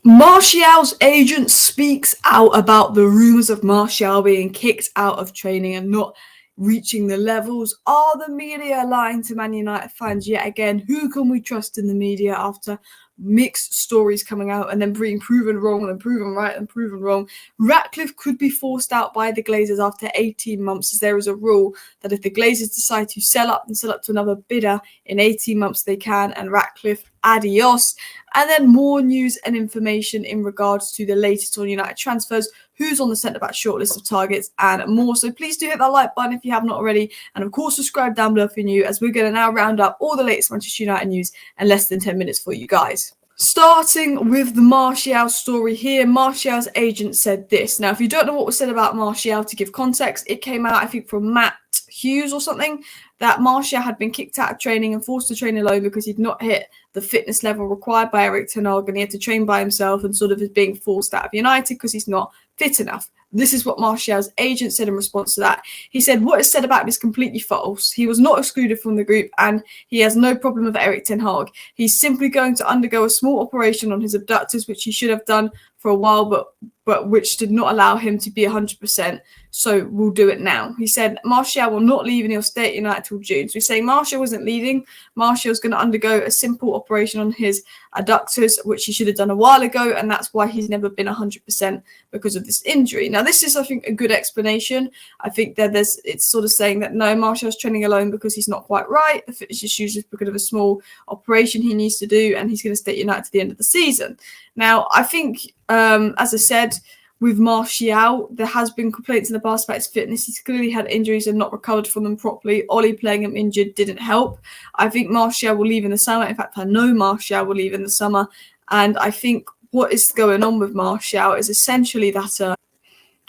Martial's agent speaks out about the rumours of Martial being kicked out of training and not reaching the levels. Are the media lying to Man United fans yet again? Who can we trust in the media after mixed stories coming out and then being proven wrong and proven right and proven wrong? Ratcliffe could be forced out by the Glazers after 18 months, as there is a rule that if the Glazers decide to sell up to another bidder in 18 months, they can. And Ratcliffe, adios. And then more news and information in regards to the latest on United transfers, who's on the centre-back shortlist of targets, and more. So please do hit that like button if you have not already. And of course, subscribe down below if you're new, as we're going to now round up all the latest Manchester United news in less than 10 minutes for you guys. Starting with the Martial story here, Martial's agent said this. Now, if you don't know what was said about Martial, to give context, it came out, I think, from Matt Hughes or something, that Martial had been kicked out of training and forced to train alone because he'd not hit the fitness level required by Erik ten Hag, and he had to train by himself and sort of is being forced out of United because he's not fit enough. This is what Martial's agent said in response to that. He said, what is said about him is completely false. He was not excluded from the group and he has no problem with Erik ten Hag. He's simply going to undergo a small operation on his abductors, which he should have done for a while, but which did not allow him to be 100%. So we'll do it now. He said Martial will not leave and he'll stay at United till June. So he's saying Martial isn't leaving. Martial's going to undergo a simple operation on his adductors, which he should have done a while ago, and that's why he's never been 100% because of this injury. Now, this is, I think, a good explanation. I think that it's sort of saying that no, Martial's training alone because he's not quite right. The fitness issues is because of a small operation he needs to do, and he's going to stay at United to the end of the season. Now, I think, as I said, with Martial, there has been complaints in the past about his fitness. He's clearly had injuries and not recovered from them properly. Ollie playing him injured didn't help. I think Martial will leave in the summer. In fact, I know Martial will leave in the summer. And I think what is going on with Martial is essentially that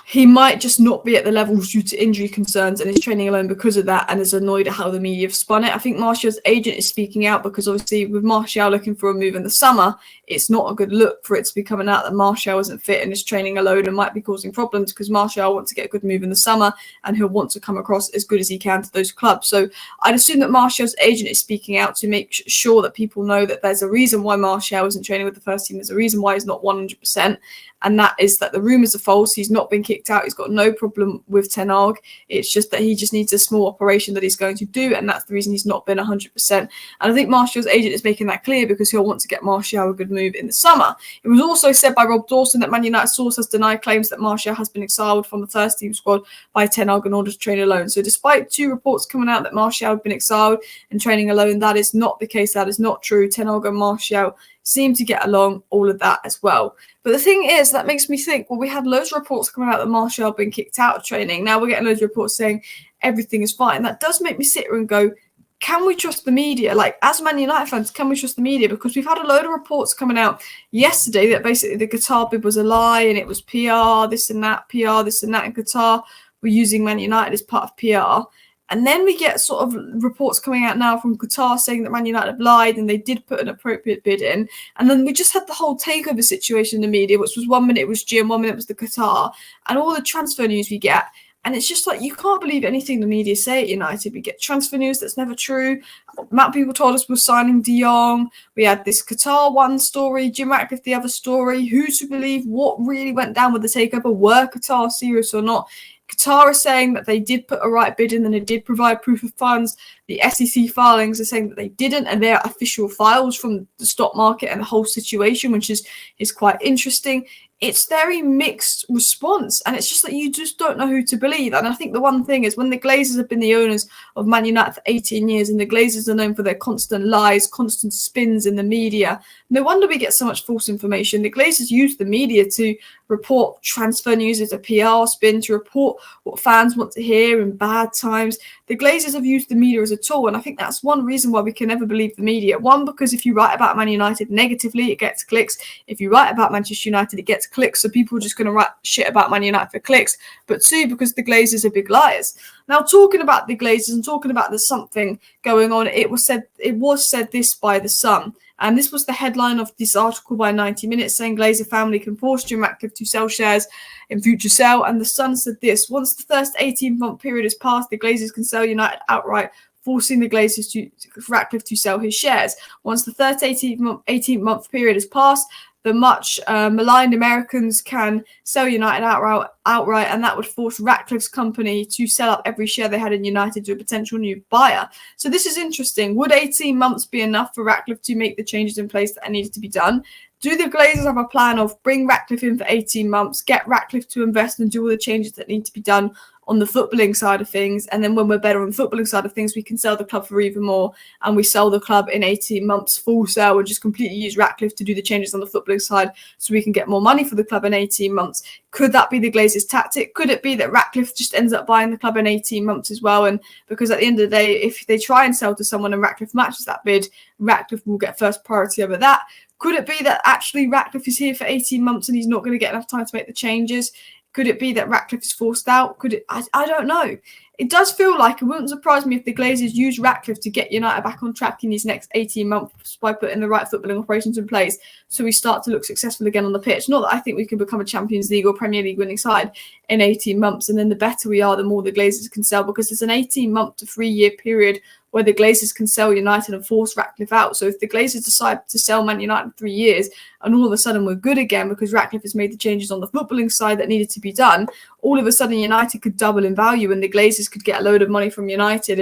he might just not be at the levels due to injury concerns and is training alone because of that, and is annoyed at how the media have spun it. I think Martial's agent is speaking out because obviously with Martial looking for a move in the summer, it's not a good look for it to be coming out that Martial isn't fit and is training alone and might be causing problems, because Martial wants to get a good move in the summer and he'll want to come across as good as he can to those clubs. So I'd assume that Martial's agent is speaking out to make sure that people know that there's a reason why Martial isn't training with the first team. There's a reason why he's not 100%. And that is that the rumours are false. He's not been kicked out. He's got no problem with ten Hag. It's just that he just needs a small operation that he's going to do, and that's the reason he's not been 100%. And I think Martial's agent is making that clear because he'll want to get Martial a good move in the summer. It was also said by Rob Dawson that Man United source has denied claims that Martial has been exiled from the first team squad by ten Hag in order to train alone. So despite 2 reports coming out that Martial had been exiled and training alone, that is not the case. That is not true. Ten Hag and Martial seem to get along, all of that as well. But the thing is, that makes me think, well, we had loads of reports coming out that Martial had been kicked out of training. Now we're getting loads of reports saying everything is fine. That does make me sit here and go, can we trust the media? Like, as Man United fans, can we trust the media? Because we've had a load of reports coming out yesterday that basically the Qatar bid was a lie and it was PR, this and that, and Qatar were using Man United as part of PR. And then we get sort of reports coming out now from Qatar saying that Man United have lied and they did put an appropriate bid in. And then we just had the whole takeover situation in the media, which was 1 minute it was Jim, 1 minute it was the Qatar, and all the transfer news we get. And it's just like, you can't believe anything the media say at United. We get transfer news that's never true. Matt people told us we're signing De Jong. We had this Qatar one story, Jim Ratcliffe the other story. Who's to believe what really went down with the takeover? Were Qatar serious or not? Qatar is saying that they did put a right bid in and they did provide proof of funds. The SEC filings are saying that they didn't, and they're official files from the stock market and the whole situation, which is quite interesting. It's very mixed response, and it's just that you just don't know who to believe. And I think the one thing is, when the Glazers have been the owners of Man United for 18 years, and the Glazers are known for their constant lies, constant spins in the media, no wonder we get so much false information. The Glazers use the media to report transfer news as a PR spin, to report what fans want to hear in bad times. The Glazers have used the media as a tool, and I think that's one reason why we can never believe the media. One, because if you write about Man United negatively, it gets clicks. If you write about Manchester United, it gets clicks, so people are just going to write shit about Man United for clicks. But 2, because the Glazers are big liars. Now, talking about the Glazers and talking about there's something going on, it was said this by The Sun. And this was the headline of this article by 90 Minutes, saying Glazer family can force Jim Ratcliffe to sell shares in future sale. And The Sun said this: once the first 18-month period is passed, the Glazers can sell United outright, forcing the Glazers to Ratcliffe to sell his shares. Once the first 18-month period is passed, the much maligned Americans can sell United outright, and that would force Ratcliffe's company to sell up every share they had in United to a potential new buyer. So this is interesting. Would 18 months be enough for Ratcliffe to make the changes in place that needed to be done? Do the Glazers have a plan of bring Ratcliffe in for 18 months, get Ratcliffe to invest and do all the changes that need to be done on the footballing side of things, and then when we're better on the footballing side of things, we can sell the club for even more, and we sell the club in 18 months full sale and just completely use Ratcliffe to do the changes on the footballing side so we can get more money for the club in 18 months. Could that be the Glazers' tactic? Could it be that Ratcliffe just ends up buying the club in 18 months as well? And because at the end of the day, if they try and sell to someone and Ratcliffe matches that bid, Ratcliffe will get first priority over that. Could it be that actually Ratcliffe is here for 18 months and he's not going to get enough time to make the changes? Could it be that Ratcliffe is forced out? Could it? I don't know. It does feel like it wouldn't surprise me if the Glazers use Ratcliffe to get United back on track in these next 18 months by putting the right footballing operations in place so we start to look successful again on the pitch. Not that I think we can become a Champions League or Premier League winning side in 18 months, and then the better we are, the more the Glazers can sell, because there's an 18-month to 3-year period where the Glazers can sell United and force Ratcliffe out. So if the Glazers decide to sell Man United in 3 years and all of a sudden we're good again because Ratcliffe has made the changes on the footballing side that needed to be done, all of a sudden United could double in value and the Glazers could get a load of money from United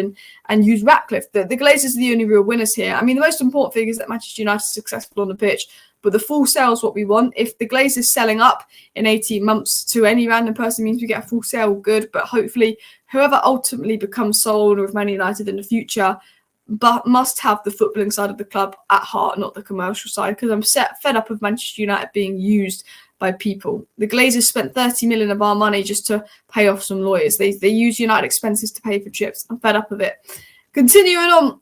and use Ratcliffe. The Glazers are the only real winners here. I mean, the most important thing is that Manchester United is successful on the pitch, but the full sale is what we want. If the Glazers selling up in 18 months to any random person means we get a full sale, good. But hopefully whoever ultimately becomes sole owner of Man United in the future but must have the footballing side of the club at heart, not the commercial side, because I'm fed up of Manchester United being used by people. The Glazers spent 30 million of our money just to pay off some lawyers. They use United expenses to pay for trips. I'm fed up of it. Continuing on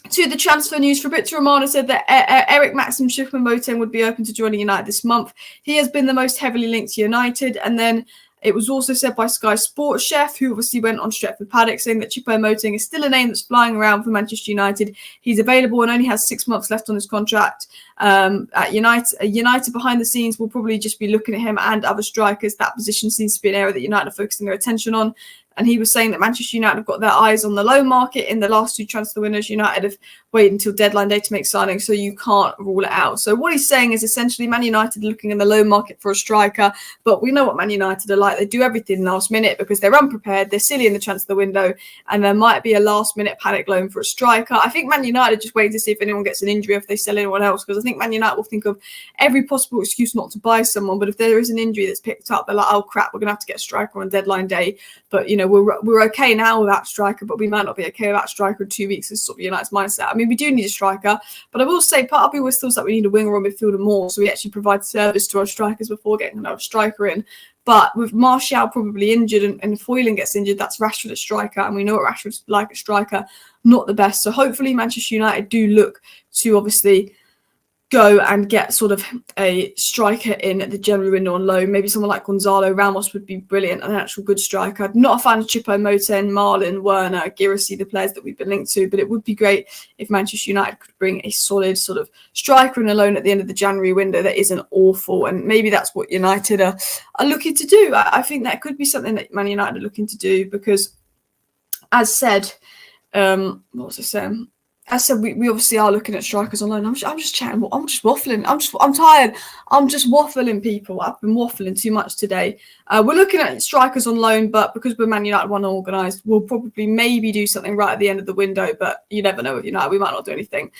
to the transfer news, Fabrizio Romano said that Eric Maxim Choupo-Moting would be open to joining United this month. He has been the most heavily linked to United, and then it was also said by Sky Sports chef, who obviously went on Stretford Paddock, saying that Choupo-Moting is still a name that's flying around for Manchester United. He's available and only has 6 months left on his contract at United. United behind the scenes will probably just be looking at him and other strikers. That position seems to be an area that United are focusing their attention on. And he was saying that Manchester United have got their eyes on the loan market in the last 2 transfer windows. United have waited until deadline day to make signings, so you can't rule it out. So what he's saying is essentially Man United are looking in the loan market for a striker, but we know what Man United are like. They do everything last minute because they're unprepared, they're silly in the transfer window, and there might be a last-minute panic loan for a striker. I think Man United are just waiting to see if anyone gets an injury, if they sell anyone else, because I think Man United will think of every possible excuse not to buy someone, but if there is an injury that's picked up, they're like, oh crap, we're going to have to get a striker on deadline day. But, you know, we're okay now with that striker, but we might not be okay with that striker in 2 weeks. This is sort of United's mindset. I mean, we do need a striker, but I will say part of me always feels like we need a winger or midfielder more, so we actually provide service to our strikers before getting another striker in. But with Martial probably injured and Foylan gets injured, that's Rashford at striker, and we know what Rashford's like at striker, not the best. So hopefully Manchester United do look to obviously go and get sort of a striker in the January window on loan. Maybe someone like Gonzalo Ramos would be brilliant, an actual good striker. Not a fan of Choupo-Moting, Marlon, Werner, Girassi, the players that we've been linked to, but it would be great if Manchester United could bring a solid sort of striker in a loan at the end of the January window that isn't awful, and maybe that's what United are looking to do. I think that could be something that Man United are looking to do because, as said, what was I saying? As I said, we obviously are looking at strikers online. I'm just chatting. I'm just waffling. I'm tired. I'm just waffling, people. I've been waffling too much today. We're looking at strikers on loan, but because we're Man United one organised, we'll probably maybe do something right at the end of the window. But you never know with United. We might not do anything.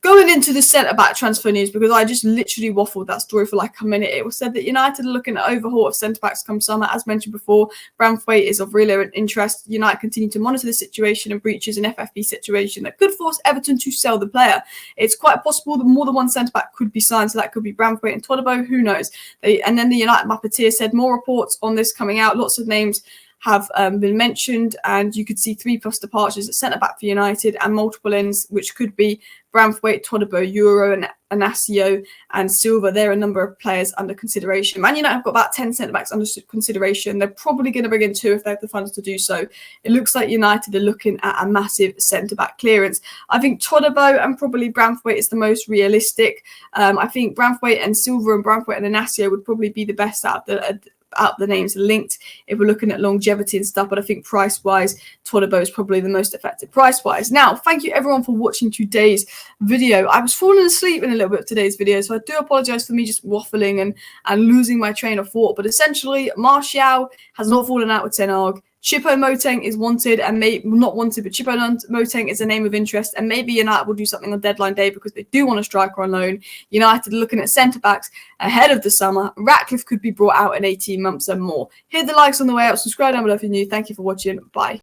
Going into the centre-back transfer news, because I just literally waffled that story for like a minute. It was said that United are looking at overhaul of centre-backs come summer. As mentioned before, Branthwaite is of real interest. United continue to monitor the situation and breaches an FFP situation that could force Everton to sell the player. It's quite possible that more than one centre-back could be signed, so that could be Branthwaite and Todibo. Who knows? And then the United Mappeteer said more reports on this coming out. Lots of names have been mentioned, and you could see 3+ departures at centre-back for United and multiple ins, which could be Branthwaite, Todibo, Euro, and Anasio and Silva. There are a number of players under consideration. Man United have got about 10 centre-backs under consideration. They're probably going to bring in 2 if they have the funds to do so. It looks like United are looking at a massive centre-back clearance. I think Todibo and probably Branthwaite is the most realistic. I think Branthwaite and Silva and Branthwaite and Anasio would probably be the best out of out the names linked if we're looking at longevity and stuff, but I think price-wise, Todibo is probably the most effective price-wise. Now, thank you everyone for watching today's video. I was falling asleep in a little bit of today's video, so I do apologize for me just waffling and losing my train of thought, but essentially, Martial has not fallen out with Ten Hag. Choupo-Moting is wanted and not wanted, but Choupo-Moting is a name of interest, and maybe United will do something on deadline day because they do want a striker on loan. United looking at centre-backs ahead of the summer. Ratcliffe could be brought out in 18 months and more. Hit the likes on the way out. Subscribe down below if you're new. Thank you for watching. Bye.